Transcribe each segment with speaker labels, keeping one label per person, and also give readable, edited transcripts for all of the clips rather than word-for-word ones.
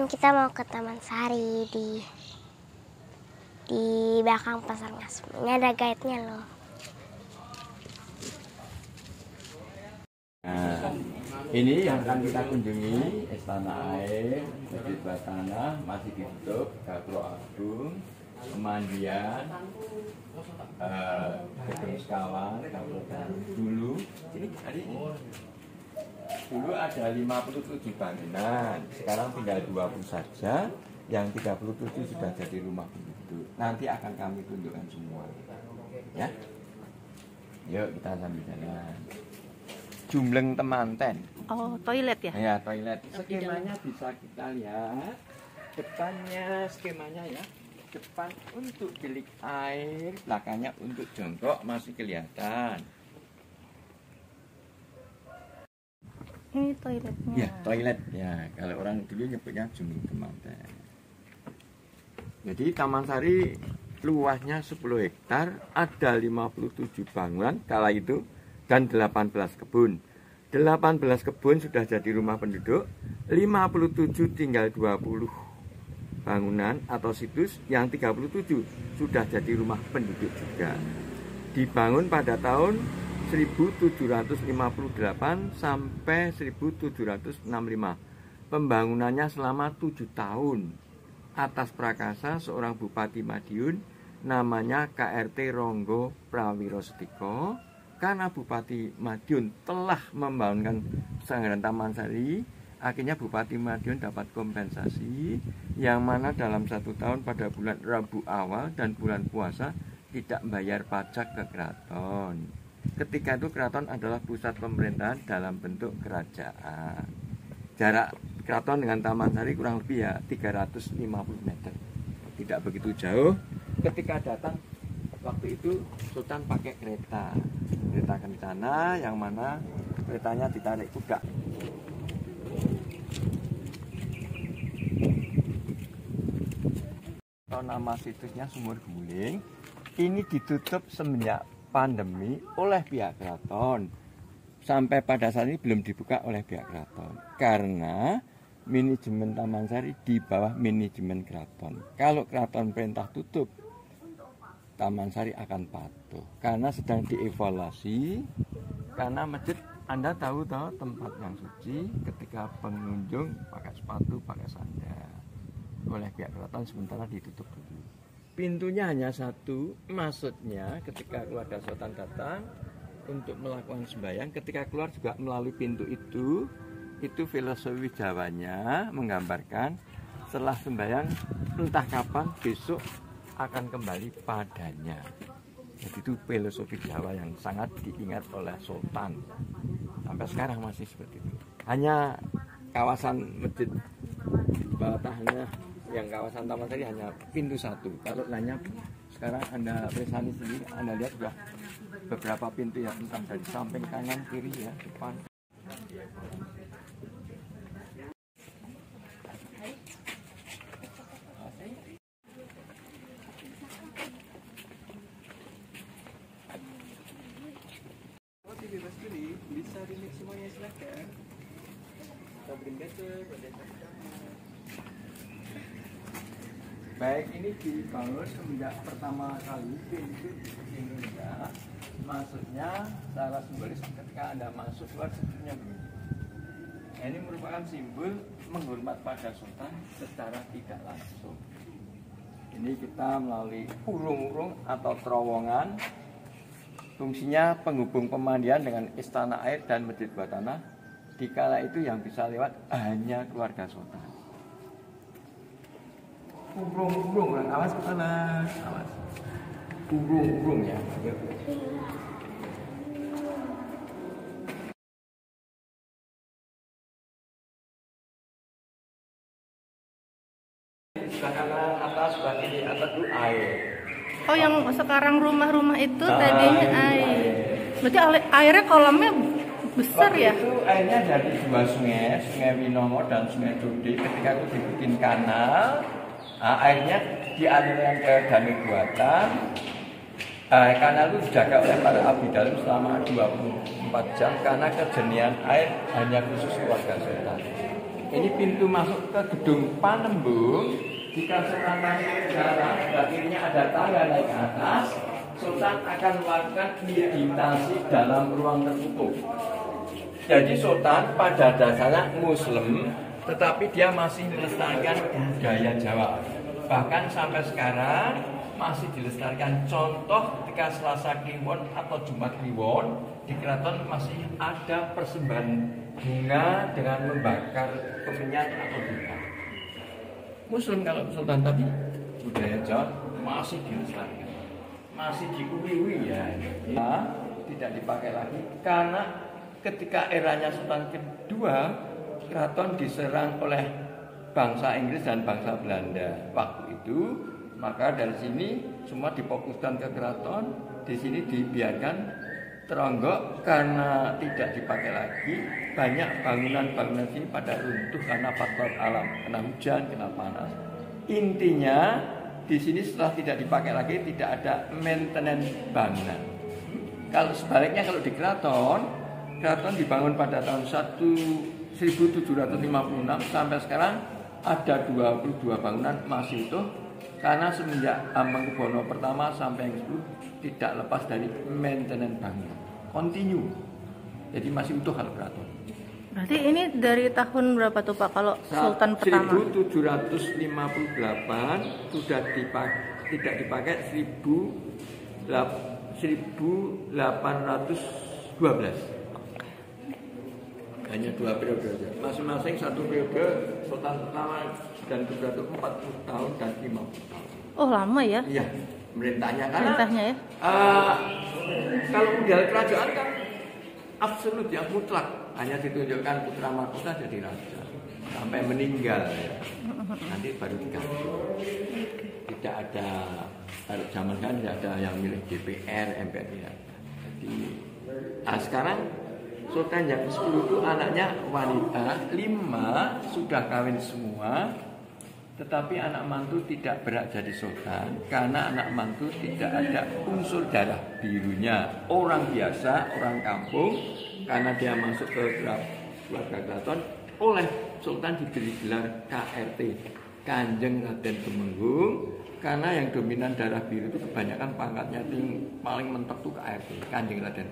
Speaker 1: kita mau ke Taman Sari di belakang Pasar Ngasem. Ini ada guide-nya loh.
Speaker 2: Nah, ini yang akan kita kunjungi, Istana Air, Masjid Batana, masih ditutup, Gapuro Agung, Pemandian, Gedung Sekawan, Gapuro dulu. Ini tadi dulu ada 57 bangunan, sekarang tinggal 20 saja, yang 37 sudah jadi rumah penduduk. Nanti akan kami tunjukkan semua, ya. Yuk kita sambil jalan. Jumleng Temanten.
Speaker 3: Oh, toilet ya?
Speaker 2: Ya, toilet. Skemanya bisa kita lihat. Depannya skemanya ya. Depan untuk bilik air, belakangnya untuk jongkok masih kelihatan.
Speaker 3: Ini toiletnya.
Speaker 2: Ya, toilet ya. Kalau orang dulu nyebutnya Jumleng Temanten. Jadi Taman Sari luasnya 10 hektar, ada 57 bangunan kala itu dan 18 kebun. 18 kebun sudah jadi rumah penduduk, 57 tinggal 20 bangunan atau situs, yang 37 sudah jadi rumah penduduk juga. Dibangun pada tahun 1758 sampai 1765. Pembangunannya selama 7 tahun. Atas prakasa seorang Bupati Madiun namanya KRT Ronggo Prawirosatiko. Karena Bupati Madiun telah membangunkan Pesanggaran Taman Sari, akhirnya Bupati Madiun dapat kompensasi, yang mana dalam 1 tahun pada bulan Rabu awal dan bulan puasa tidak membayar pajak ke keraton. Ketika itu keraton adalah pusat pemerintahan dalam bentuk kerajaan. Jarak keraton dengan Taman Sari kurang lebih ya 350 meter. Tidak begitu jauh. Ketika datang waktu itu Sultan pakai kereta kencana, yang mana keretanya ditarik kuda. Nama situsnya Sumur Guling. Ini ditutup semenjak pandemi oleh pihak keraton. Sampai pada saat ini belum dibuka oleh pihak keraton karena manajemen Taman Sari di bawah manajemen keraton. Kalau keraton perintah tutup, Taman Sari akan patuh karena sedang dievaluasi. Karena masjid, Anda tahu tempat yang suci, ketika pengunjung pakai sepatu, pakai sandal, oleh pihak keraton sementara ditutup dulu. Pintunya hanya satu, maksudnya ketika keluarga sultan datang untuk melakukan sembahyang, ketika keluar juga melalui pintu itu filosofi Jawanya menggambarkan setelah sembahyang entah kapan besok akan kembali padanya. Jadi itu filosofi Jawa yang sangat diingat oleh sultan. Sampai sekarang masih seperti itu. Hanya kawasan masjid bawah tanahnya, yang kawasan Taman Sari hanya pintu satu. Kalau lainnya sekarang Anda presani sendiri, Anda lihat sudah beberapa pintu ya, entah dari samping kanan, kiri ya, depan. Bebas pilih, bisa remix semuanya, silakan. Baik, ini dibangun semenjak pertama kali pintu di Indonesia. Maksudnya secara simbolis ketika Anda masuk keluar sebetulnya begini. Nah, ini merupakan simbol menghormat pada sultan secara tidak langsung. Ini kita melalui urung-urung atau terowongan. Fungsinya penghubung pemandian dengan Istana Air dan Masjid Batana. Dikala itu yang bisa lewat hanya keluarga sultan. Urung-urung, awas awas. Urung-urung ya. Sebelah kanan atas, sebelah kiri atas itu air.
Speaker 3: Oh, yang sekarang rumah-rumah itu tadinya air. Berarti airnya kolamnya besar ya?
Speaker 2: Itu airnya dari 2 sungai, Sungai Winomo dan Sungai Cudi. Ketika itu dibikin kanal, airnya dialirkan ke Danau Buatan. Kanal itu dijaga oleh para abdi dalam selama 24 jam karena kejenian air hanya khusus keluarga sultan. Ini pintu masuk ke gedung Panembung. Jika Sultan naik ke dalam, akhirnya ada tangga naik ke atas. Sultan akan melakukan meditasi dalam ruang tertutup. Jadi Sultan pada dasarnya Muslim, tetapi dia masih melestarikan budaya Jawa. Bahkan sampai sekarang masih dilestarikan. Contoh ketika Selasa Kliwon atau Jumat Kliwon di keraton masih ada persembahan bunga dengan membakar kemenyan atau bunga. Muslim kalau Sultan, tapi budaya Jawa masih dilestarikan, masih diuwi-uwi ya. Tidak dipakai lagi karena ketika eranya Sultan kedua, keraton diserang oleh bangsa Inggris dan bangsa Belanda. Waktu itu, maka dari sini semua difokuskan ke keraton. Di sini dibiarkan teronggok karena tidak dipakai lagi. Banyak bangunan-bangunan sini pada runtuh karena faktor alam, kena hujan, kena panas. Intinya di sini setelah tidak dipakai lagi tidak ada maintenance bangunan. Kalau sebaliknya kalau di keraton dibangun pada tahun 1756 sampai sekarang ada 22 bangunan masih utuh karena semenjak Hamengkubuwono pertama sampai yang ke-10 tidak lepas dari maintenance bangunan, continue. Jadi masih utuh kalau keraton.
Speaker 3: Berarti ini dari tahun berapa tuh Pak kalau Sultan pertama?
Speaker 2: 1778 sudah tidak dipakai 1812. Hanya 2 periode saja. Masing-masing 1 periode Sultan pertama dan kedua itu 40 tahun dan 50 tahun.
Speaker 3: Oh lama ya?
Speaker 2: Iya, merintahnya karena
Speaker 3: ya?
Speaker 2: kalau model kerajaan kan absolut yang mutlak, hanya ditunjukkan putra mahkota jadi raja sampai meninggal ya. Nanti baru diganti. Tidak ada, kalau zaman kan tidak ada yang milih DPR, MPR tidak. Jadi sekarang Sultan yang ke-10 itu anaknya wanita, 5 sudah kawin semua, tetapi anak mantu tidak berhak jadi sultan karena anak mantu tidak ada unsur darah birunya. Orang biasa, orang kampung, karena dia masuk ke keluarga keraton, oleh sultan diberi gelar KRT, Kanjeng Raden Tumenggung, karena yang dominan darah biru itu kebanyakan pangkatnya paling mentok itu KRT, Kanjeng Raden.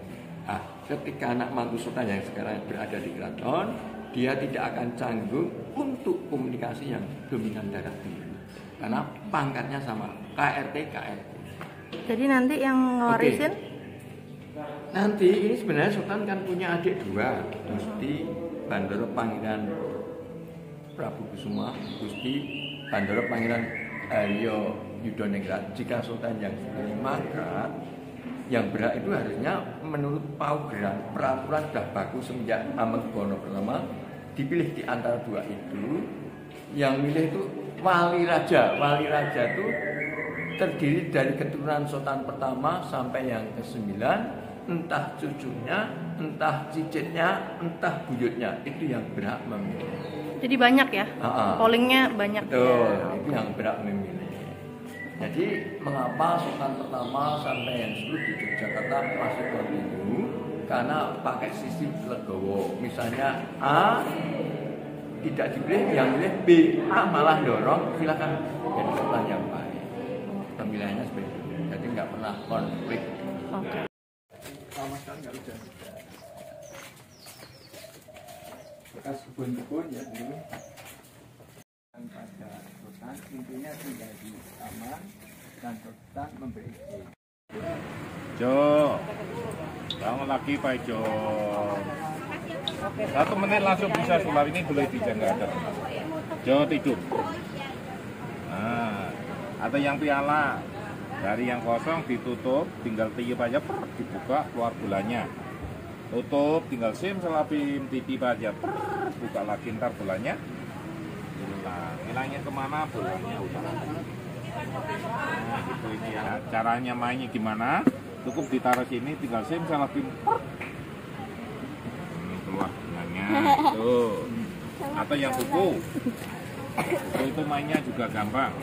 Speaker 2: Ketika anak mantu sultan yang sekarang berada di keraton, dia tidak akan canggung untuk komunikasi yang dominan darah biru karena pangkatnya sama, KRT.
Speaker 3: Jadi nanti yang ngewarisin?
Speaker 2: Nanti ini sebenarnya sultan kan punya adik 2, Gusti Bandara Pangeran Prabu Kusuma, Gusti Bandara Pangeran Aryo Yudoningrat. Jika sultan yang sendiri, maka yang berhak itu harusnya menurut paugeran peraturan sudah baku semenjak Hamengkubuwono pertama, dipilih di antara 2 itu. Yang milih itu wali raja. Wali raja itu terdiri dari keturunan sultan pertama sampai yang ke-9, entah cucunya, entah cicitnya, entah buyutnya, itu yang berhak memilih.
Speaker 3: Jadi banyak ya? Pollingnya banyak.
Speaker 2: Betul, itu yang berhak memilih. Jadi mengapa sultan pertama sampai yang 10 di Yogyakarta masih kontinu? Karena pakai sistem legowo. Misalnya A tidak dipilih, yang pilih B. A malah dorong, silakan jadi sultan yang baik. Pemilihannya seperti itu. Jadi nggak pernah konflik.
Speaker 3: Oke.
Speaker 2: Sama sekali nggak hujan. Bekas kebun-kebun ya dulu. Pada sultan intinya tinggal di kamar dan sultan memberi izin.
Speaker 4: Jo, bangun lagi Pak Jo. 1 menit langsung bisa sulap ini boleh dijangka. Jo tidur. Nah, atau yang piala dari yang kosong ditutup, tinggal tiup aja, dibuka keluar bulannya. Tutup, tinggal selapin titip aja, buka lagi ntar bulannya. Hilangnya kemana bulannya udah. Nah, gitu ini ya. Caranya mainnya gimana? Cukup ditaruh sini, tinggal selapin. Ini keluar bulannya. Tuh. Atau yang buku. Buku itu mainnya juga gampang.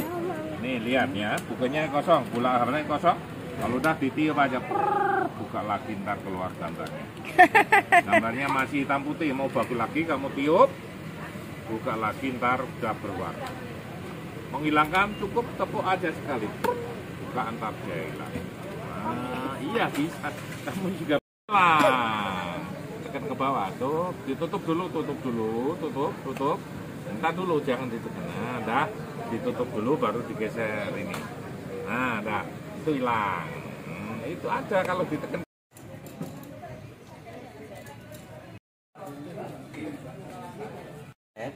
Speaker 4: Nih lihat ya, bukunya kosong, bola harusnya kosong. Kalau udah ditiup aja, buka lagi ntar keluar gambarnya. Gambarnya masih hitam putih, mau bagus lagi kamu tiup. buka lagi ntar udah berwarna. Menghilangkan cukup tepuk aja sekali, buka antar dia hilang. Nah, iya bisa, kamu juga lah. Tekan ke bawah, tuh ditutup dulu, tutup. Entar dulu, jangan ditutup. Nah, dah ditutup dulu baru digeser ini. Nah, dah itu hilang. Itu ada kalau ditekan.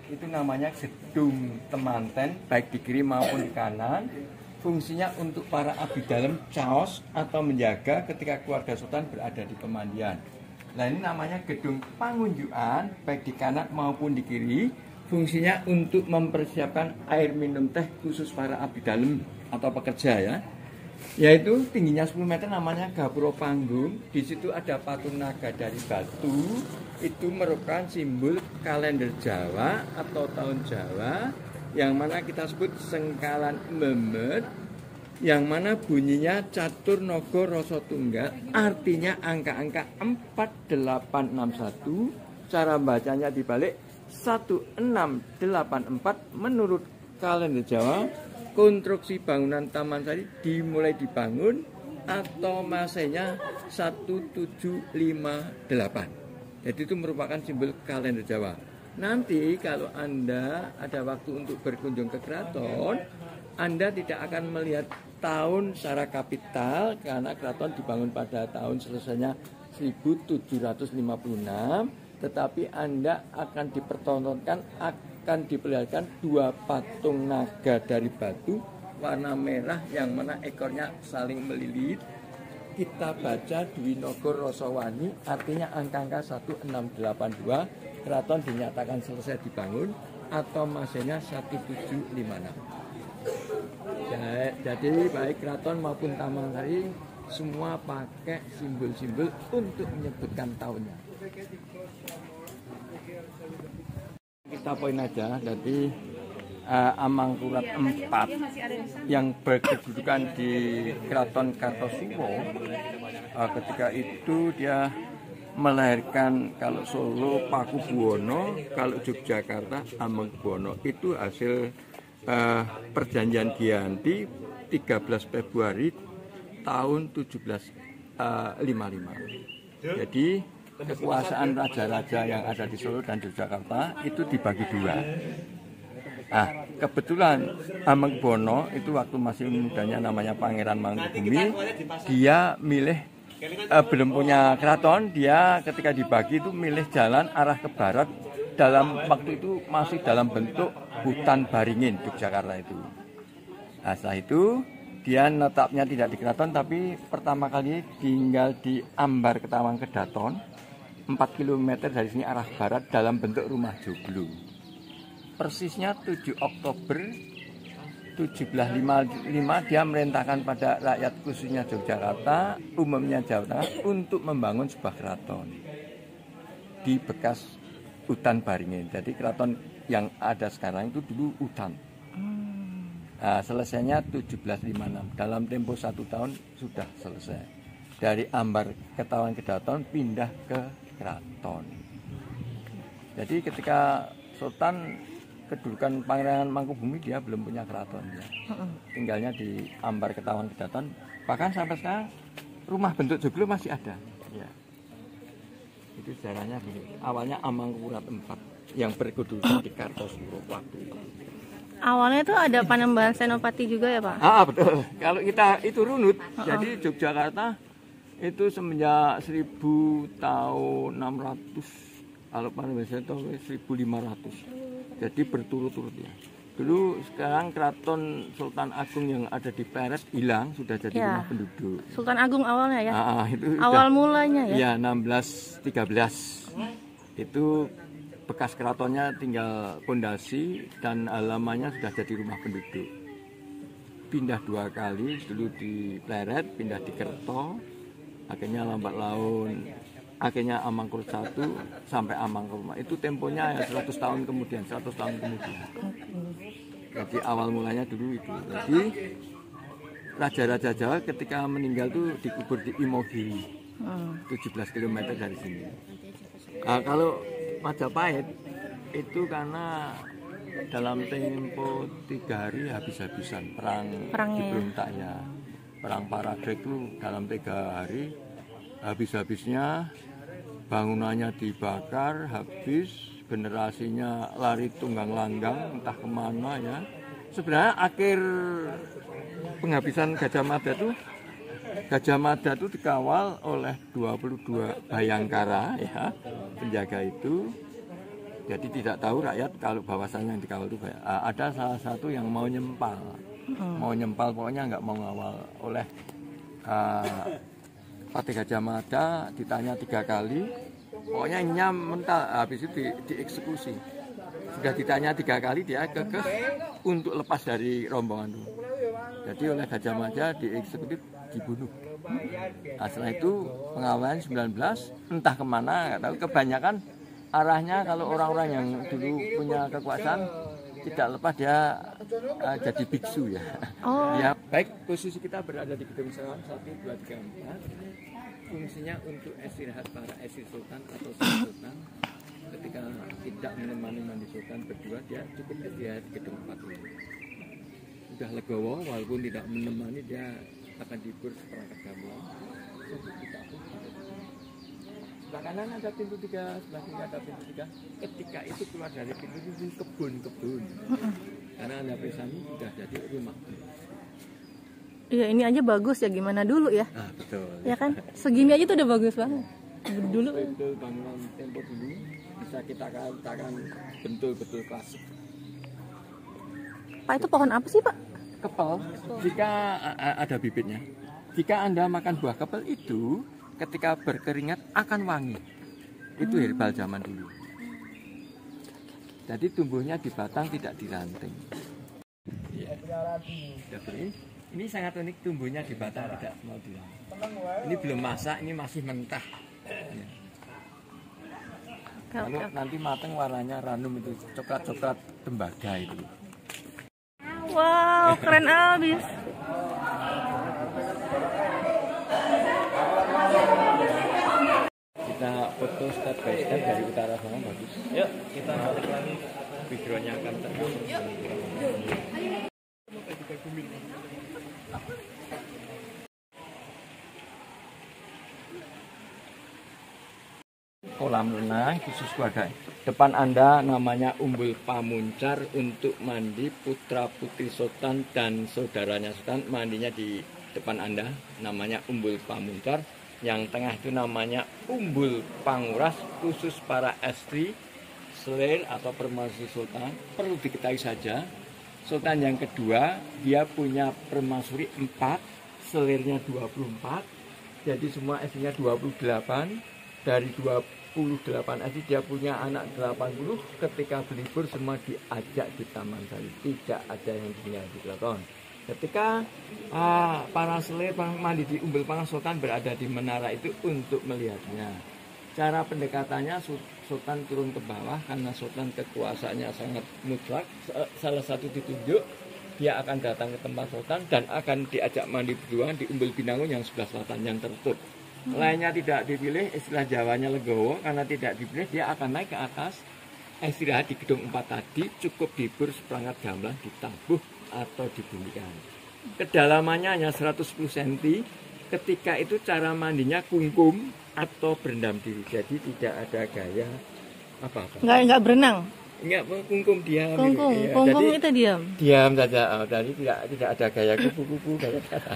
Speaker 2: Itu namanya gedung temanten baik di kiri maupun di kanan. Fungsinya untuk para abdi dalam caos atau menjaga ketika keluarga sultan berada di pemandian. Nah ini namanya gedung pangunjukan baik di kanan maupun di kiri. Fungsinya untuk mempersiapkan air minum teh khusus para abdi dalam atau pekerja ya. Yaitu tingginya 10 meter namanya gapuro panggung. Di situ ada patung naga dari batu. Itu merupakan simbol kalender Jawa atau tahun Jawa yang mana kita sebut sengkalan memet, yang mana bunyinya catur nogo rasa tunggal, artinya angka-angka 4861. Cara bacanya dibalik 1684 menurut kalender Jawa. Konstruksi bangunan Taman Sari dimulai dibangun atau masanya 1758. Jadi itu merupakan simbol kalender Jawa. Nanti kalau Anda ada waktu untuk berkunjung ke keraton, Anda tidak akan melihat tahun secara kapital karena keraton dibangun pada tahun selesainya 1756, tetapi Anda akan dipertontonkan, akan diperlihatkan dua patung naga dari batu warna merah yang mana ekornya saling melilit. Kita baca Dwi Nogo Rosowani, artinya angka-angka 1682. Keraton dinyatakan selesai dibangun atau masanya 1756. Jadi baik keraton maupun Taman Sari semua pakai simbol-simbol untuk menyebutkan tahunnya. Kita poin aja, jadi Amangkurat IV yang berkedudukan di Keraton Kartosuwo, ketika itu dia melahirkan kalau Solo Pakubuwono, kalau Yogyakarta Amangkubuwono. Itu hasil perjanjian Giyanti 13 Februari tahun 1755. Jadi kekuasaan raja-raja yang ada di Solo dan Yogyakarta itu dibagi dua. Nah, kebetulan Amangkubuwono itu waktu masih mudanya namanya Pangeran Mangkubumi, dia milih belum punya keraton, dia ketika dibagi itu milih jalan arah ke barat, dalam waktu itu masih dalam bentuk hutan Baringin Yogyakarta itu. Nah, setelah itu dia netapnya tidak di keraton, tapi pertama kali tinggal di Ambar Ketawang Kedaton, 4 km dari sini arah barat dalam bentuk rumah joglo. Persisnya 7 Oktober 1755 dia merintahkan pada rakyat khususnya Yogyakarta, umumnya Jawa Tengah untuk membangun sebuah keraton di bekas hutan Baringin. Jadi keraton yang ada sekarang itu dulu hutan. Nah, selesainya 1756. Dalam tempo 1 tahun sudah selesai. Dari Ambar Ketawang Kedaton pindah ke keraton. Jadi ketika Sultan kedudukan Pangeran Mangkubumi, dia belum punya keraton ya. Tinggalnya di Ambar Ketawang Kedaton. Bahkan sampai sekarang rumah bentuk joglo masih ada. Ya. Itu sejarahnya begini. Awalnya Amangkurat IV yang berkedudukan di Kartosuwo waktu itu.
Speaker 3: Awalnya itu ada Panembahan Senopati juga ya Pak?
Speaker 2: Betul. Kalau kita itu runut, jadi Yogyakarta itu semenjak 1000 tahun 600, kalau Panembahan Senopati 1500. Jadi berturut-turut ya. Dulu sekarang keraton Sultan Agung yang ada di Pleret hilang, sudah jadi rumah penduduk.
Speaker 3: Sultan Agung awalnya ya?
Speaker 2: Itu
Speaker 3: awal mulanya ya?
Speaker 2: Iya, 1613. Itu bekas keratonnya tinggal pondasi dan halamannya sudah jadi rumah penduduk. Pindah 2 kali, dulu di Pleret, pindah di Kerto, akhirnya Lambat Laun, akhirnya Amangkurat I sampai Amangkurat. Itu temponya ya 100 tahun kemudian, 100 tahun kemudian. Jadi awal mulanya dulu itu. Jadi raja-raja Jawa ketika meninggal tuh dikubur di Imogiri, 17 km dari sini. Kalau Majapahit itu karena dalam tempo 3 hari habis-habisan
Speaker 3: Perangnya ya?
Speaker 2: diberontak ya. Perang Paragreg itu dalam 3 hari habis-habisnya, bangunannya dibakar, habis, generasinya lari tunggang langgang entah kemana ya. Sebenarnya akhir penghabisan Gajah Mada itu dikawal oleh 22 Bayangkara ya, penjaga itu. Jadi tidak tahu rakyat kalau bahwasannya yang dikawal itu ada salah satu yang mau nyempal. Mau nyempal pokoknya nggak mau ngawal oleh Patih Gajah Mada, ditanya 3 kali, pokoknya nyam mental, habis itu dieksekusi. Sudah ditanya 3 kali dia kekeh untuk lepas dari rombongan itu. Jadi oleh Gajah Mada dieksekutif, dibunuh. Nah, setelah itu pengawalan 19 entah kemana nggak tahu, kebanyakan arahnya kalau orang-orang yang dulu punya kekuasaan tidak lepas dia jadi biksu ya. Ya, baik, posisi kita berada di Gedung Seram 1, 2, 3, 4. Fungsinya untuk istirahat para esir sultan atau sultan. Ketika tidak menemani mandi sultan berdua, dia cukup istirahat di Gedung 4 ini. Sudah legowo, walaupun tidak menemani, dia akan dibur seperangkat gamelan. Sebelah kanan ada pintu 3, sebelah kiri ada pintu 3. Ketika itu keluar dari pintu itu kebun. Karena Anda Pesani sudah jadi rumah.
Speaker 3: Iya, ini aja bagus ya, gimana dulu ya?
Speaker 2: Ah, betul.
Speaker 3: Ya kan? Segini aja tuh udah bagus banget. Dulu
Speaker 2: Betul, bangunan tempo dulu bisa kita katakan betul-betul klasik.
Speaker 3: Pak, itu pohon apa sih, Pak?
Speaker 2: Kepel, jika ada bibitnya. Jika Anda makan buah kepel itu, ketika berkeringat akan wangi. Itu herbal zaman dulu. Jadi tumbuhnya di batang, tidak di ranting. Ini sangat unik, tumbuhnya di batang, tidak mau di ranting. Ini belum masak, ini masih mentah. Ya. Kalau nanti matang warnanya ranum itu, coklat-coklat tembaga itu.
Speaker 3: Wow, keren abis.
Speaker 2: Kita foto step by step dari utara sana, bagus. Yuk, kita balik lagi. Backgroundnya akan terang. Kolam renang khusus keluarga. Depan Anda namanya Umbul Pamuncar, untuk mandi putra putri sultan dan saudaranya sultan, mandinya di depan Anda namanya Umbul Pamuncar. Yang tengah itu namanya Umbul Panguras, khusus para istri selir atau permaisuri sultan. Perlu diketahui saja, sultan yang kedua dia punya permaisuri 4, selirnya 24. Jadi semua istrinya 28. Dari 28 istri dia punya anak 80. Ketika berlibur semua diajak di Taman Sari, tidak ada yang tinggal di keraton. Ketika para selir mandi di Umbul Panguras, sultan berada di menara itu untuk melihatnya. Cara pendekatannya, sultan turun ke bawah karena sultan kekuasaannya sangat mutlak. Salah satu ditunjuk, dia akan datang ke tempat sultan dan akan diajak mandi berdua di Umbul Binangun yang sebelah selatan yang tertutup. Lainnya tidak dipilih, istilah Jawanya legowo, karena tidak dipilih dia akan naik ke atas, istirahat di Gedung 4 tadi, cukup dibur seperangkat gamelan, ditabuh atau dibunyikan. Kedalamannya hanya 110 cm. Ketika itu cara mandinya kungkum atau berendam diri, jadi tidak ada gaya apa-apa.
Speaker 3: Nggak berenang.
Speaker 2: Enggak, kungkum diam.
Speaker 3: Kungkum,
Speaker 2: Ya,
Speaker 3: kungkum
Speaker 2: jadi,
Speaker 3: itu diam.
Speaker 2: Diam saja. Jadi tidak ada gaya kupu-kupu gaya kata.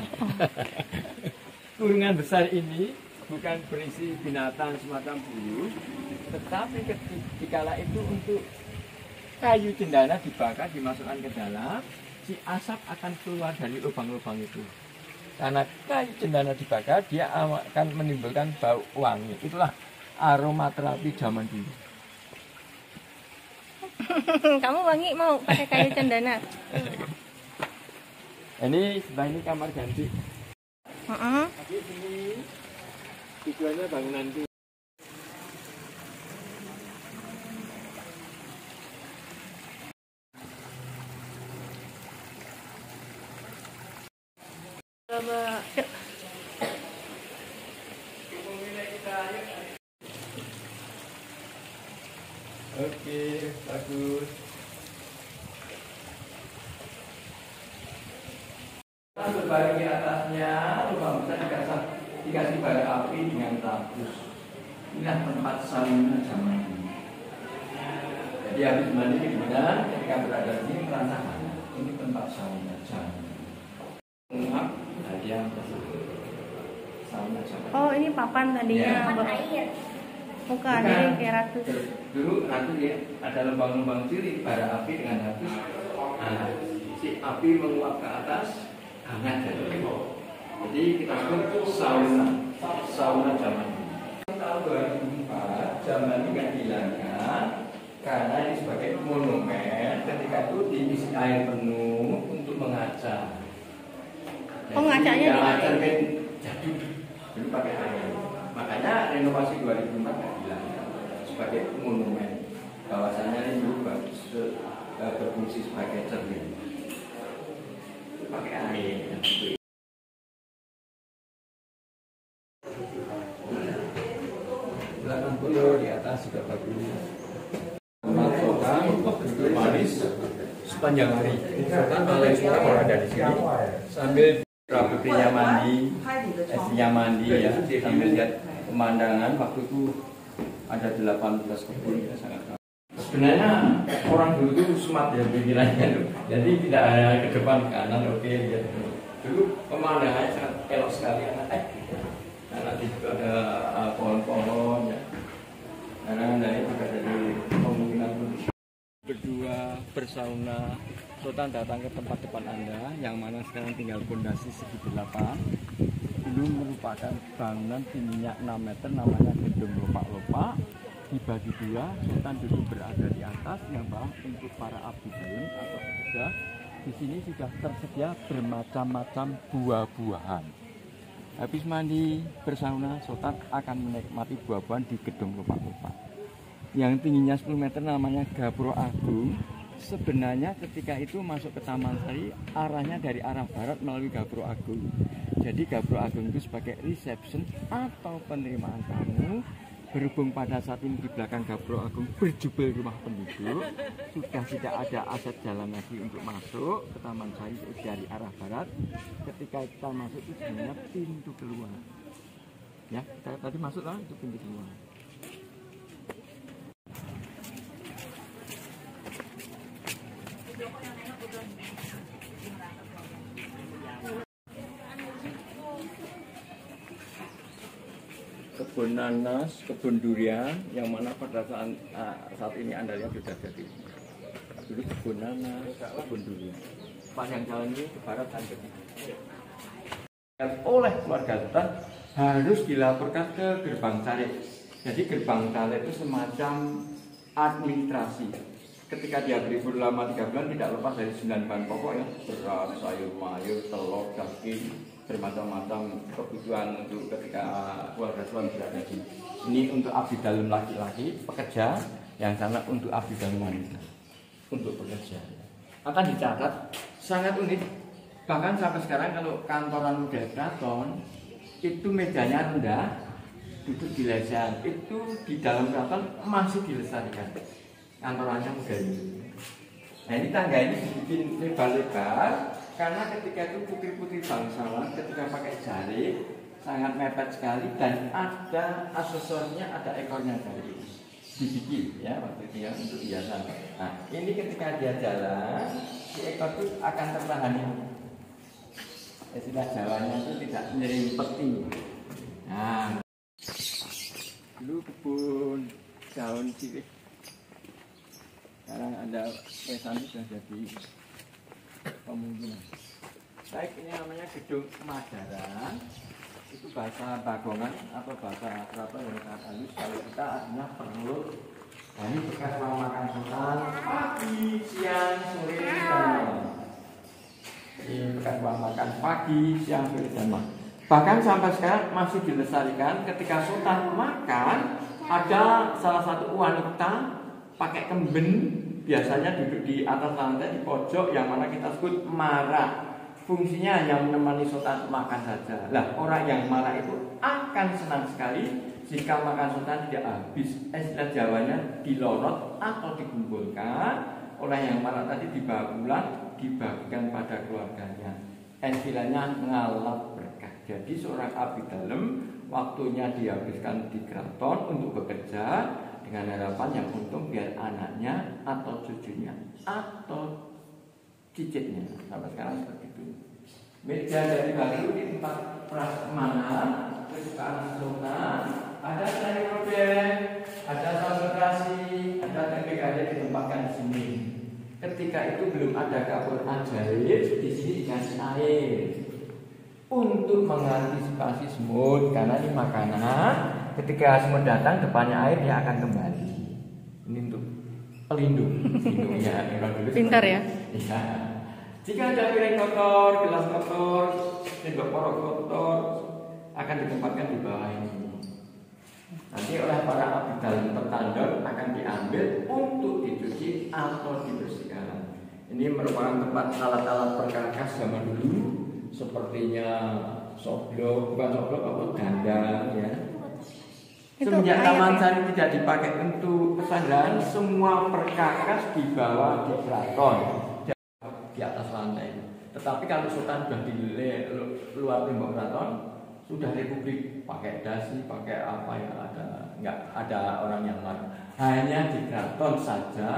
Speaker 2: Kurungan besar ini bukan berisi binatang semacam bulu, tetapi ketika itu untuk kayu cendana dibakar, dimasukkan ke dalam, si asap akan keluar dari lubang-lubang itu. Karena kayu cendana dibakar, dia akan menimbulkan bau wangi. Itulah aromaterapi zaman dulu.
Speaker 3: Kamu wangi mau pakai kayu cendana?
Speaker 2: Ini sebelah ini kamar ganti. Tapi ini tujuannya bangunan itu. Oke, bagus. Berbaring di atasnya, rumah besar dikasih bara api dengan tabus. Inilah tempat sauna zaman ini. Jadi habis mandi kemudian ketika berada di sini merasa hangat. Ini tempat sauna zaman. Maaf, hadiah tersebut. Sauna zaman.
Speaker 3: Oh, ini papan tadinya.
Speaker 1: Papan air.
Speaker 3: Bukan, ini kayak ratu.
Speaker 2: Dulu ratu ya, ada lubang-lubang cilik bara api dengan tabus. Nah, si api menguap ke atas, hangat jadi. Jadi kita sebut sauna zaman ini. Tahun 2004 zaman ini nggak dihilangkan karena ini sebagai monumen ketika itu diisi air penuh untuk mengaca.
Speaker 3: Oh, ngacanya di
Speaker 2: air kan jadi dulu pakai air. Makanya renovasi 2004 nggak dihilangkan sebagai monumen. Bahwasanya ini dulu berfungsi sebagai cermin. Pakai air. Belakang beliau di atas juga bagus. Duduk manis sepanjang hari. Kan oleh kita berada di sini sambil putrinya mandi, istrinya mandi ya, sambil lihat pemandangan. Waktu itu ada 18 kebun ya, sangat. Sebenarnya orang dulu itu smart ya pikirannya, jadi tidak ada ke depan kanan oke ya. Dulu pemandangannya sangat elok sekali karena di situ ada pohon-pohon ya. Karena dari juga dari pemungkinan berdua bersauna. Sultan datang ke tempat depan Anda yang mana sekarang tinggal pondasi segi 8. Dulu merupakan bangunan tingginya 6 meter namanya Gedung Lopak-Lopak. Dibagi dua, Sultan duduk berada di atas, yang bawah untuk para abdi dalam atau pekerja. Di sini sudah tersedia bermacam-macam buah-buahan. Habis mandi bersauna, Sultan akan menikmati buah-buahan di Gedung Lopak-Lopak. Yang tingginya 10 meter namanya Gapuro Agung. Sebenarnya ketika itu masuk ke Taman Sari, arahnya dari arah barat melalui Gapuro Agung. Jadi Gapuro Agung itu sebagai reception atau penerimaan tamu. Berhubung pada saat ini di belakang Gapuro Agung berjubel rumah penduduk, sudah tidak ada akses jalan lagi untuk masuk ke Taman Sari dari arah barat. Ketika kita masuk itu sebenarnya pintu keluar. Ya, kita tadi masuk lah itu pintu keluar. Kebun nanas, kebun durian, yang mana pada saat ini Anda lihat sudah jadi. Dulu kebun nanas, kebun durian. Panjang jalan ini ke barat dan ke timur. Oleh keluarga Sultan harus dilaporkan ke gerbang caleg. Jadi gerbang caleg itu semacam administrasi. Ketika dia berlibur lama 3 bulan tidak lepas dari 9 bahan pokok ya, beras, sayur mayur, telur, daging, bermacam-macam kebutuhan untuk ketika keluarga Sultan berada di sini. Untuk abdi dalam laki-laki pekerja, yang sana untuk abdi dalam wanita untuk pekerja. Akan dicatat sangat unik. Bahkan sampai sekarang kalau kantoran model keraton itu mejanya rendah, duduk di lesehan, itu di dalam keraton masih dilestarikan. Kantorannya model ini. Nah ini tangga ini dibikin lebar-lebar karena ketika itu putri-putri bangsawan ketika pakai jari sangat mepet sekali dan ada aksesorisnya, ada ekornya jari dibikin ya waktu itu ya untuk hiasan. Nah ini ketika dia jalan si ekor itu akan tertahan ini. Istilah Jawanya itu tidak nyerimpeti. Nah dulu kebun daun sirih. Sekarang ada pesan sudah jadi pemungkinan. Baik, ini namanya Gedung Madaran. Itu bahasa Bagongan atau bahasa keraton yang sangat halus. Kalau kita artinya perlu. Nah, ini bekas ruang makan Sultan pagi, siang, sore, dan malam. Ini bekas ruang makan pagi, siang, sore, dan malam. Bahkan sampai sekarang masih dilestarikan. Ketika Sultan makan, ada salah satu wanita pakai kemben, biasanya duduk di atas lantai di pojok yang mana kita sebut marah. Fungsinya hanya menemani Sultan makan saja. Lah orang yang marah itu akan senang sekali jika makan sultan tidak habis, istilah Jawanya dilorot atau dikumpulkan, oleh yang mana tadi dibawa pulang, dibagikan pada keluarganya. Istilahnya ngalap berkah. Jadi seorang abdi dalam waktunya dihabiskan di keraton untuk bekerja dengan harapan yang untung biar anaknya atau cucunya atau cicitnya. Sampai sekarang seperti itu. Meja dari batu di tempat prasmanan, kesukaan sultan, ada tari robek, ada sambal terasi, ada tempe gajah ditempatkan di sini. Ketika itu belum ada kapur ajaib, di sini dikasih air untuk mengantisipasi semut, karena ini makanan. Ketika semut datang, depannya air dia akan kembali. Ini untuk pelindung.
Speaker 3: Pintar ya?
Speaker 2: Iya. Jika ada piring kotor, gelas kotor, sendok porok kotor, akan ditempatkan di bawah ini. Nanti oleh para abdi dalam tertandor akan diambil untuk dicuci atau dibersihkan. Ini merupakan tempat alat-alat perkakas zaman dulu, sepertinya soblok, bukan soblok apa dandang ya. Semenjak Taman Sari tidak dipakai untuk pesantren, semua perkakas dibawa di keraton di atas lantai. Tetapi kalau sultan sudah di luar tembok keraton, sudah republik, pakai dasi, pakai apa ya, nggak ada orang yang lain. Hanya di keraton saja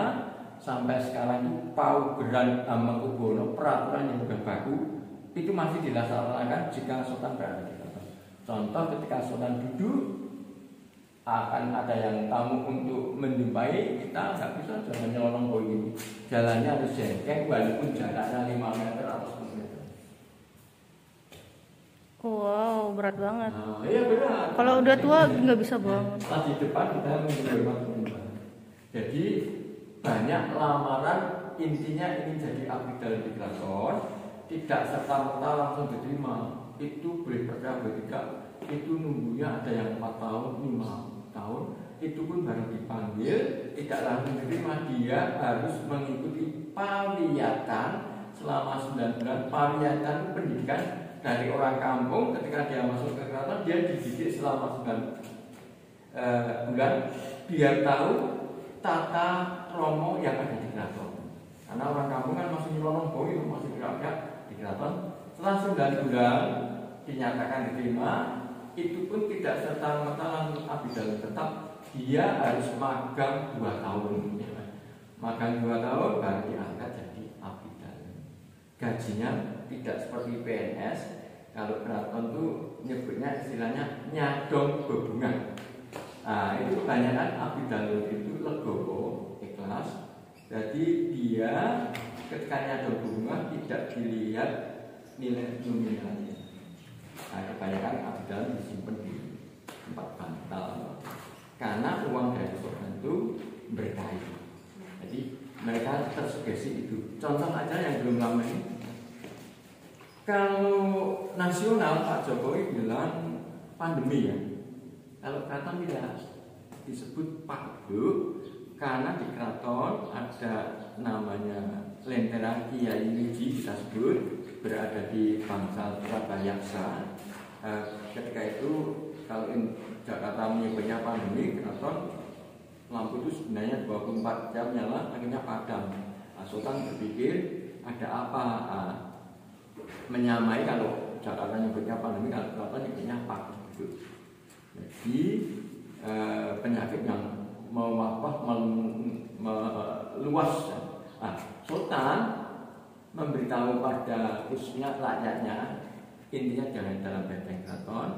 Speaker 2: sampai sekarang itu paugeran Hamengkubuwono, peraturan yang sudah baku itu masih dilaksanakan jika sultan berada di keraton. Contoh ketika sultan duduk, akan ada yang tamu untuk menjumpai, kita nggak bisa jalan nyelonong begini. Jalannya harus jengkeng walaupun jaraknya 5 meter atau 10 meter.
Speaker 3: Wow, berat banget.
Speaker 2: Nah, iya berat.
Speaker 3: Kalau udah tua nggak bisa bangun.
Speaker 2: Pas di depan kita menghormat. Jadi banyak lamaran intinya ingin jadi abdi dalam di keraton, tidak serta-merta langsung diterima. Itu boleh percaya boleh tidak. Itu nunggunya ada yang 4 tahun, 5 tahun. Itu pun baru dipanggil, tidak langsung diterima. Dia harus mengikuti pawiyatan selama 9 bulan. Pawiyatan pendidikan dari orang kampung. Ketika dia masuk ke keraton, dia dididik selama 9 bulan biar tahu tata kromo yang ada di keraton. Karena orang kampung kan masih nyelonong boi, masih gerak-gerak di keraton. Setelah 9 bulan dinyatakan diterima, itu pun tidak serta-merta langsung abdi dalam, tetap dia harus magang 2 tahun. Magang 2 tahun baru diangkat jadi abdi dalam. Gajinya tidak seperti PNS. Kalau keraton tuh nyebutnya istilahnya nyadong bebungan. Nah, itu kebanyakan abdi dalam itu legowo, ikhlas. Jadi dia ketika nyadong bebungan tidak dilihat nilai nominalnya. Nah, kebanyakan abdi dalam disimpan di tempat bantal karena uang dari sultan itu berkahi. Jadi mereka tersugesti itu. Contoh aja yang belum lama ini, kalau nasional Pak Jokowi bilang pandemi ya. Kalau keraton tidak disebut Pak Bu, karena di keraton ada namanya Lentera Kiai Wiji, kita sebut, berada di Bangsal Prabayaksa. Ketika itu kalau Jakarta menyebutnya pandemi, keraton lampu itu sebenarnya 24 jam nyala, akhirnya padam. Sultan berpikir ada apa? Menyamai kalau Jakarta nyebutnya pandemi, kalau keraton nyebutnya Pak. Jadi penyakit yang mewabah meluas. Sultan memberitahu pada khususnya rakyatnya, intinya jangan dalam benteng keraton.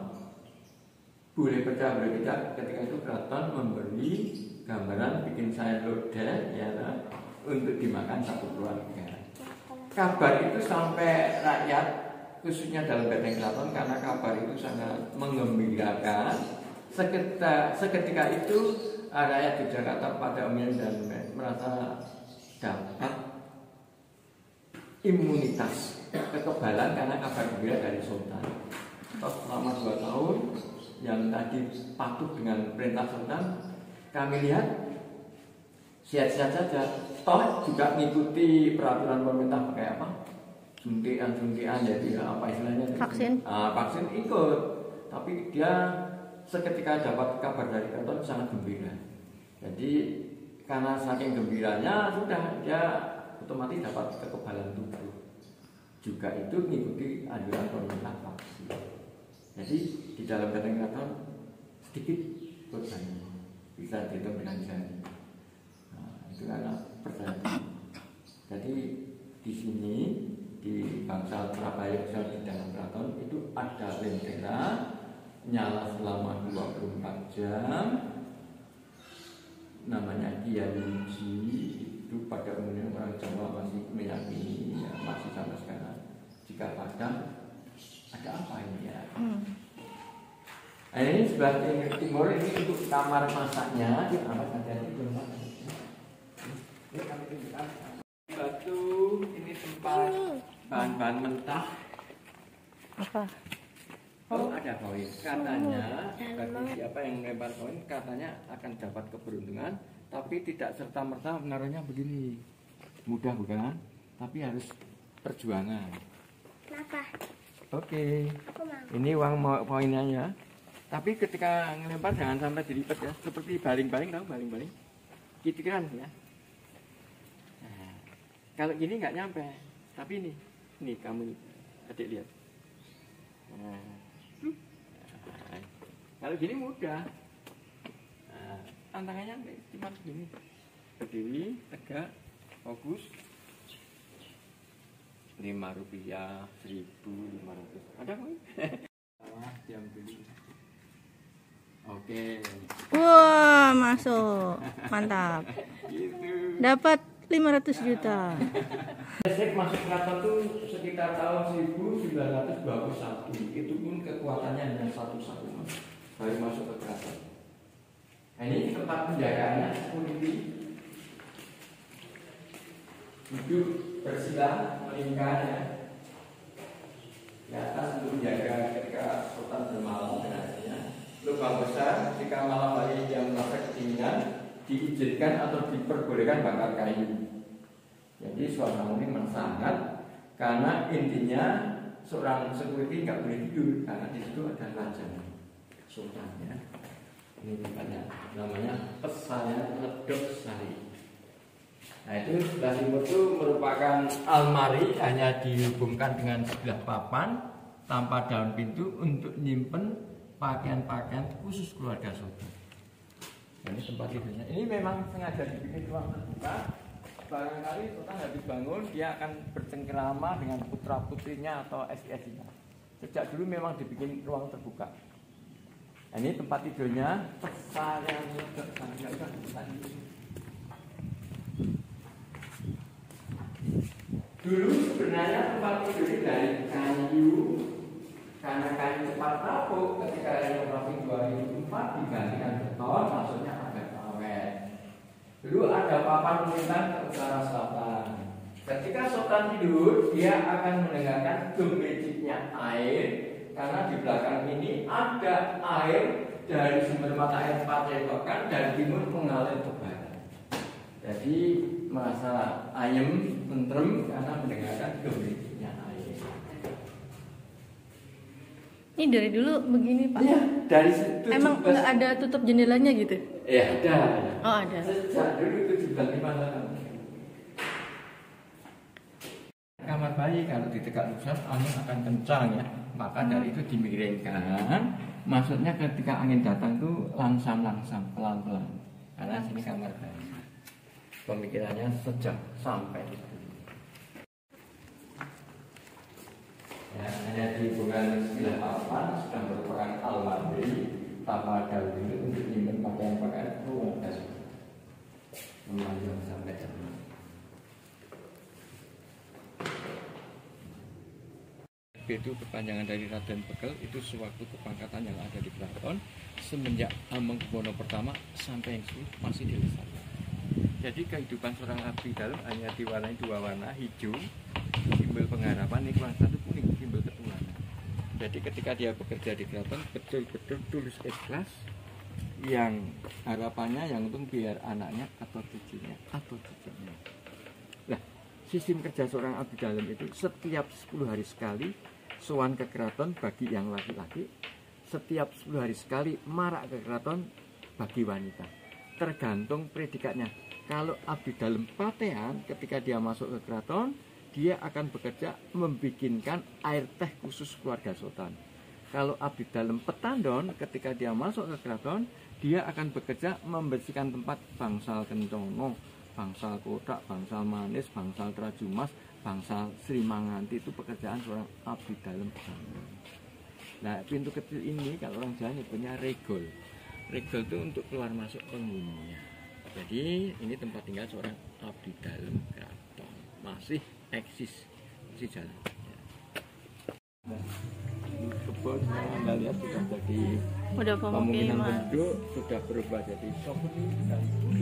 Speaker 2: Boleh percaya boleh tidak, ketika itu keraton memberi gambaran bikin sayur lodeh ya, untuk dimakan satu keluarga. Kabar itu sampai rakyat khususnya dalam benteng keraton, karena kabar itu sangat menggembirakan. Seketika itu rakyat di Jakarta pada umumnya dan merasa dapat imunitas kekebalan karena kabar gembira dari sultan. Toh selama 2 tahun yang tadi patuh dengan perintah sultan, kami lihat sehat-sehat saja. Toh juga mengikuti peraturan pemerintah pakai apa? Suntikan jadi apa istilahnya?
Speaker 3: Vaksin.
Speaker 2: Vaksin ikut, tapi dia seketika dapat kabar dari keraton sangat gembira. Jadi karena saking gembiranya sudah dia otomatis dapat kekebalan tubuh. Juga itu mengikuti anjuran pemerintah vaksin. Jadi di dalam datang keraton sedikit korbannya bisa dihitung dengan jari. Nah, itu karena percaya. Jadi di sini di Bangsal Surabaya di dalam keraton itu ada lentera nyala selama 24 jam, namanya Kiyaluji. Itu pada umumnya orang Jawa masih meyakini, ya, masih sampai sekarang. Jika padam, ada apa ini ya? Nah, ini sebelah timur ini untuk kamar masaknya. Kita amat hati-hati belum makan. Ini kami tunjukkan batu, ini tempat bahan-bahan mentah.
Speaker 3: Apa?
Speaker 2: Oh, ada koin. Katanya bagi siapa yang melempar koin, katanya akan dapat keberuntungan, tapi tidak serta merta menaruhnya begini. Mudah bukan? Tapi harus perjuangan.
Speaker 1: Kenapa?
Speaker 2: Oke.
Speaker 1: Aku mau.
Speaker 2: Ini uang koinnya ya. Tapi ketika ngelempar jangan sampai dilipat ya, seperti baling-baling, tahu baling-baling? Kitiran ya. Nah, kalau gini nggak nyampe, tapi ini kamu adik lihat. Nah, kalau gini mudah. Nah, tantangannya cuma gini. Berdiri, tegak, fokus. Rp5, 1.500. Ada koin? Diam dulu. Oke.
Speaker 3: Wah, masuk. Mantap.
Speaker 2: Gitu.
Speaker 3: Dapat 500 juta.
Speaker 2: Listrik masuk keraton itu sekitar tahun 1921. Itu pun kekuatannya hanya satu-satu baru masuk ke keraton. Nah, ini tempat penjagaannya security. Duduk bersila melingkar ya. Di atas untuk menjaga ketika sultan bermalam dengannya. Lubang besar jika malam hari yang merasa kedinginan diizinkan atau diperbolehkan bakar kayu. Jadi suasana ini sangat karena intinya seorang security nggak boleh tidur karena di situ ada raja sultannya. Ini tempatnya namanya Pesayan Ledok Sari. Nah itu sebelah timur itu merupakan almari hanya dihubungkan dengan sebelah papan tanpa daun pintu untuk nyimpen pakaian-pakaian khusus keluarga sultan. Ini tempat tidurnya. Ini memang sengaja dibikin ruang terbuka. Barangkali sultan habis bangun dia akan bercengkerama dengan putra putrinya atau istri-istrinya. Sejak dulu memang dibikin ruang terbuka. Nah, ini tempat tidurnya Pesayan Ledok Sari. Dulu sebenarnya tempat tidur ini dari kayu, karena kayu cepat rapuh ketika renovasi 2004 digantikan beton, maksudnya agak awet. Dulu ada papan melintang ke utara selatan. Ketika sultan tidur, dia akan mendengarkan gemejiknya air, karena di belakang ini ada air dari sumber mata air Padepokan dari timur mengalir ke barat. Jadi merasa ayem, tentrem karena mendengarkan gemejiknya air.
Speaker 3: Ini dari dulu begini, Pak.
Speaker 2: Iya, dari situ
Speaker 3: Emang nggak ada tutup jendelanya gitu?
Speaker 2: Ya ada.
Speaker 3: Oh, ada.
Speaker 2: Sejak dulu 17.5 tahun. Kamar bayi kalau ditegak lurus angin akan kencang ya. Maka dari itu dimiringkan. Maksudnya ketika angin datang tuh langsam-langsam, pelan-pelan. Karena sini kamar bayi. Pemikirannya sejak sampai itu. Ya, hanya di hubungan sebelah papan sudah merupakan almari tanpa daun ini untuk nyimpen pakaian-pakaian keluarga. Memanjang sampai jam. Itu perpanjangan dari Raden Pegel itu sewaktu kepangkatan yang ada di keraton semenjak Hamengkubuwono pertama sampai yang seluruh masih dilestarikan. Jadi kehidupan seorang abdi dalam hanya diwarnai dua warna, hijau simbol pengharapan, ini kelas satu kuning simbol ketuhanan. Jadi ketika dia bekerja di keraton betul-betul tulus ikhlas, yang harapannya yang untung biar anaknya atau cucunya. Nah, sistem kerja seorang abdi dalam itu setiap 10 hari sekali sowan ke keraton bagi yang laki-laki, setiap 10 hari sekali marak ke keraton bagi wanita. Tergantung predikatnya. Kalau abdi dalam patean, ketika dia masuk ke keraton, dia akan bekerja membikinkan air teh khusus keluarga sultan. Kalau abdi dalam petandon, ketika dia masuk ke keraton, dia akan bekerja membersihkan tempat bangsal kencono, bangsal kotak, bangsal manis, bangsal trajumas, bangsal Sri Manganti. Itu pekerjaan seorang abdi dalam petandon. Nah, pintu kecil ini kalau orang Jawa nyebutnya regol. Regol itu untuk keluar masuk penghuninya. Jadi ini tempat tinggal seorang abdi dalam keraton. Masih eksis, masih jalan. Nah, kebun yang Anda lihat sudah jadi
Speaker 3: Udah
Speaker 2: pemukiman
Speaker 3: pemukiman.
Speaker 2: penduduk, sudah berubah jadi kebun dan kebun.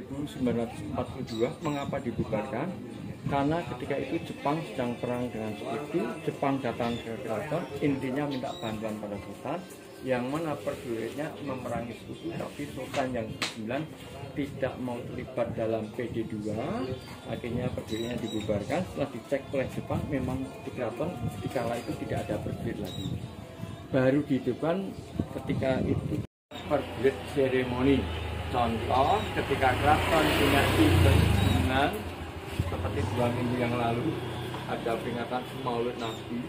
Speaker 2: Tahun 1942 mengapa dibubarkan? Karena ketika itu Jepang sedang perang dengan Sekutu. Jepang datang ke keraton, intinya minta bantuan pada Sultan, yang mana prajuritnya memerangi Sekutu, tapi Sultan yang ke-9 tidak mau terlibat dalam PD2. Akhirnya prajuritnya dibubarkan. Setelah dicek oleh Jepang, memang di keraton di kala itu tidak ada prajurit lagi. Baru dihidupkan ketika itu prajurit seremoni. Contoh, ketika keraton punya event gunungan, seperti 2 minggu yang lalu ada peringatan Maulid Nabi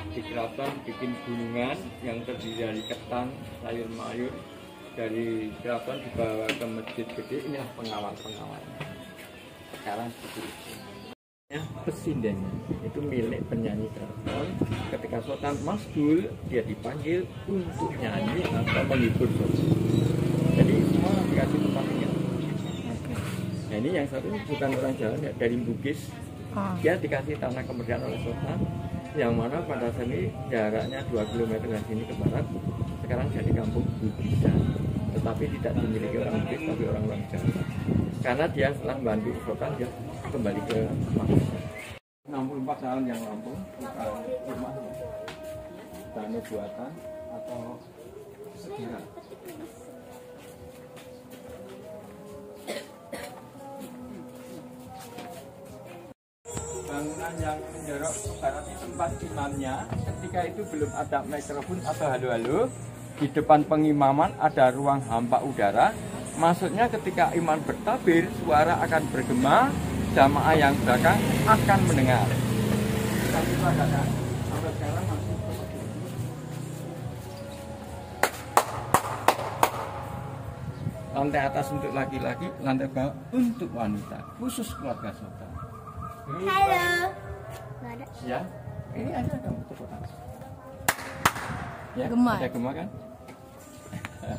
Speaker 2: di keraton, bikin gunungan yang terdiri dari ketan, sayur mayur dari keraton dibawa ke masjid gede. Inilah pengawal-pengawalnya. Sekarang seperti itu. Ya, pesinden itu milik penyanyi keraton. Ketika Sultan Masbul, dia dipanggil untuk nyanyi atau menghibur Sultan. Jadi semua dikasih tempat tinggal. Nah, ini yang satu bukan orang Jawa, dari Bugis. Dia dikasih tanah kemerdekaan oleh Sultan, yang mana pada saat ini jaraknya 2 km dari sini ke barat. Sekarang jadi kampung Bugisan, tetapi tidak dimiliki orang Bugis tapi orang Jawa. Karena dia setelah membantu Sultan, dia kembali ke Makassar. 64 tahun yang rampung, bukan rumah, tanah buatan atau segera. Bangunan yang menjorok ke barat di tempat imamnya, ketika itu belum ada mikrofon atau halo-halo. Di depan pengimaman ada ruang hampa udara. Maksudnya ketika imam bertabir, suara akan bergema, jamaah yang belakang akan mendengar. Tapi itu ada kan? Sampai sekarang masih seperti itu. Lantai atas untuk laki-laki, lantai bawah untuk wanita, khusus keluarga sultan.
Speaker 1: Halo. Nggak ada.
Speaker 2: Ya, ini ada kamu tepuk tangan. Ya,
Speaker 3: Gema.
Speaker 2: ada gema kan? Ya.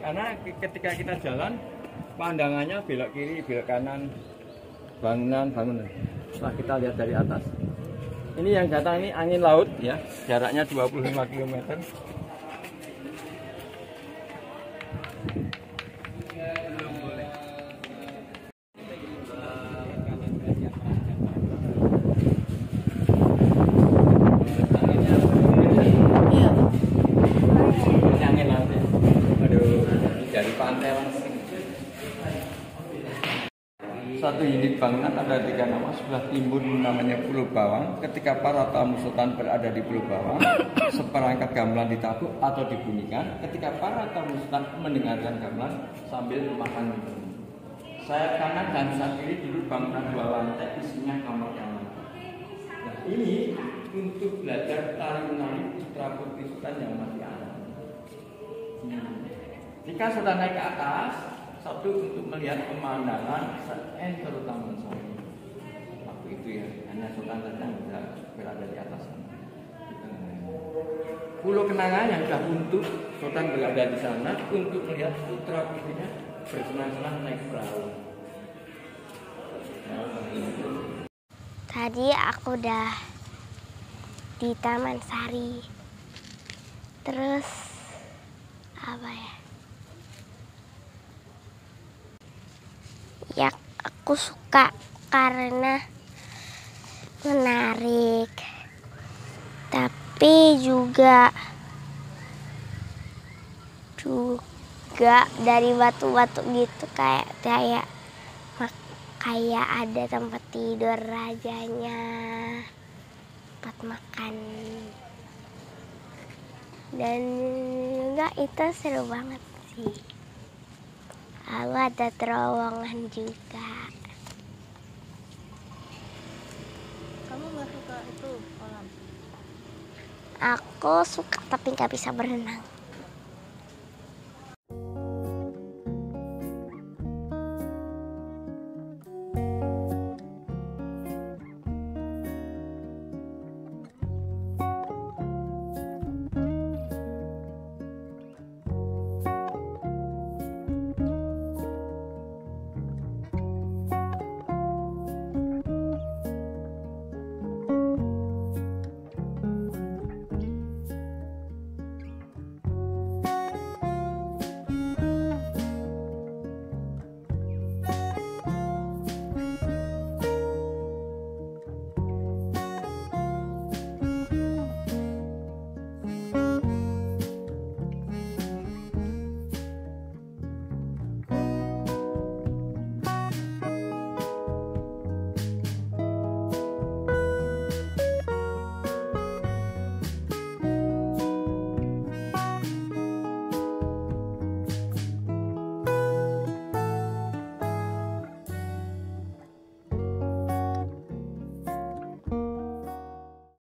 Speaker 2: Karena ketika kita jalan, pandangannya belok kiri, belok kanan, bangunan. Setelah kita lihat dari atas, ini yang datang ini angin laut ya, jaraknya 25 km.
Speaker 3: Iya.
Speaker 2: Ini angin laut ya. Aduh, dari pantai langsung. Satu unit bangunan ada 3 nama. Sebelah timur namanya Pulau Bawang. Ketika para tamu sultan berada di Pulau Bawang, seperangkat gamelan ditabuk atau dibunyikan. Ketika para tamu sultan mendengarkan gamelan sambil makan minum. Sayap kanan dan sayap kiri dulu bangunan 2 lantai, isinya kamar yang lengkap. Nah, ini untuk belajar tari menari putra putri sultan yang masih anak. Jika sudah naik ke atas, satu untuk melihat pemandangan seenter taman sari. Waktu itu ya, hanya sultan saja yang bisa berada di atas sana. Pulau Kenanga yang sudah untuk sultan berada di sana untuk melihat putra putrinya bersenang-senang naik perahu.
Speaker 1: Tadi aku udah di Taman Sari. Terus apa ya? Ya aku suka karena menarik, tapi juga dari batu-batu gitu kayak ada tempat tidur rajanya, tempat makan, dan juga itu seru banget sih. Lalu ada terowongan juga.
Speaker 3: Kamu nggak suka itu kolam?
Speaker 1: Aku suka tapi nggak bisa berenang.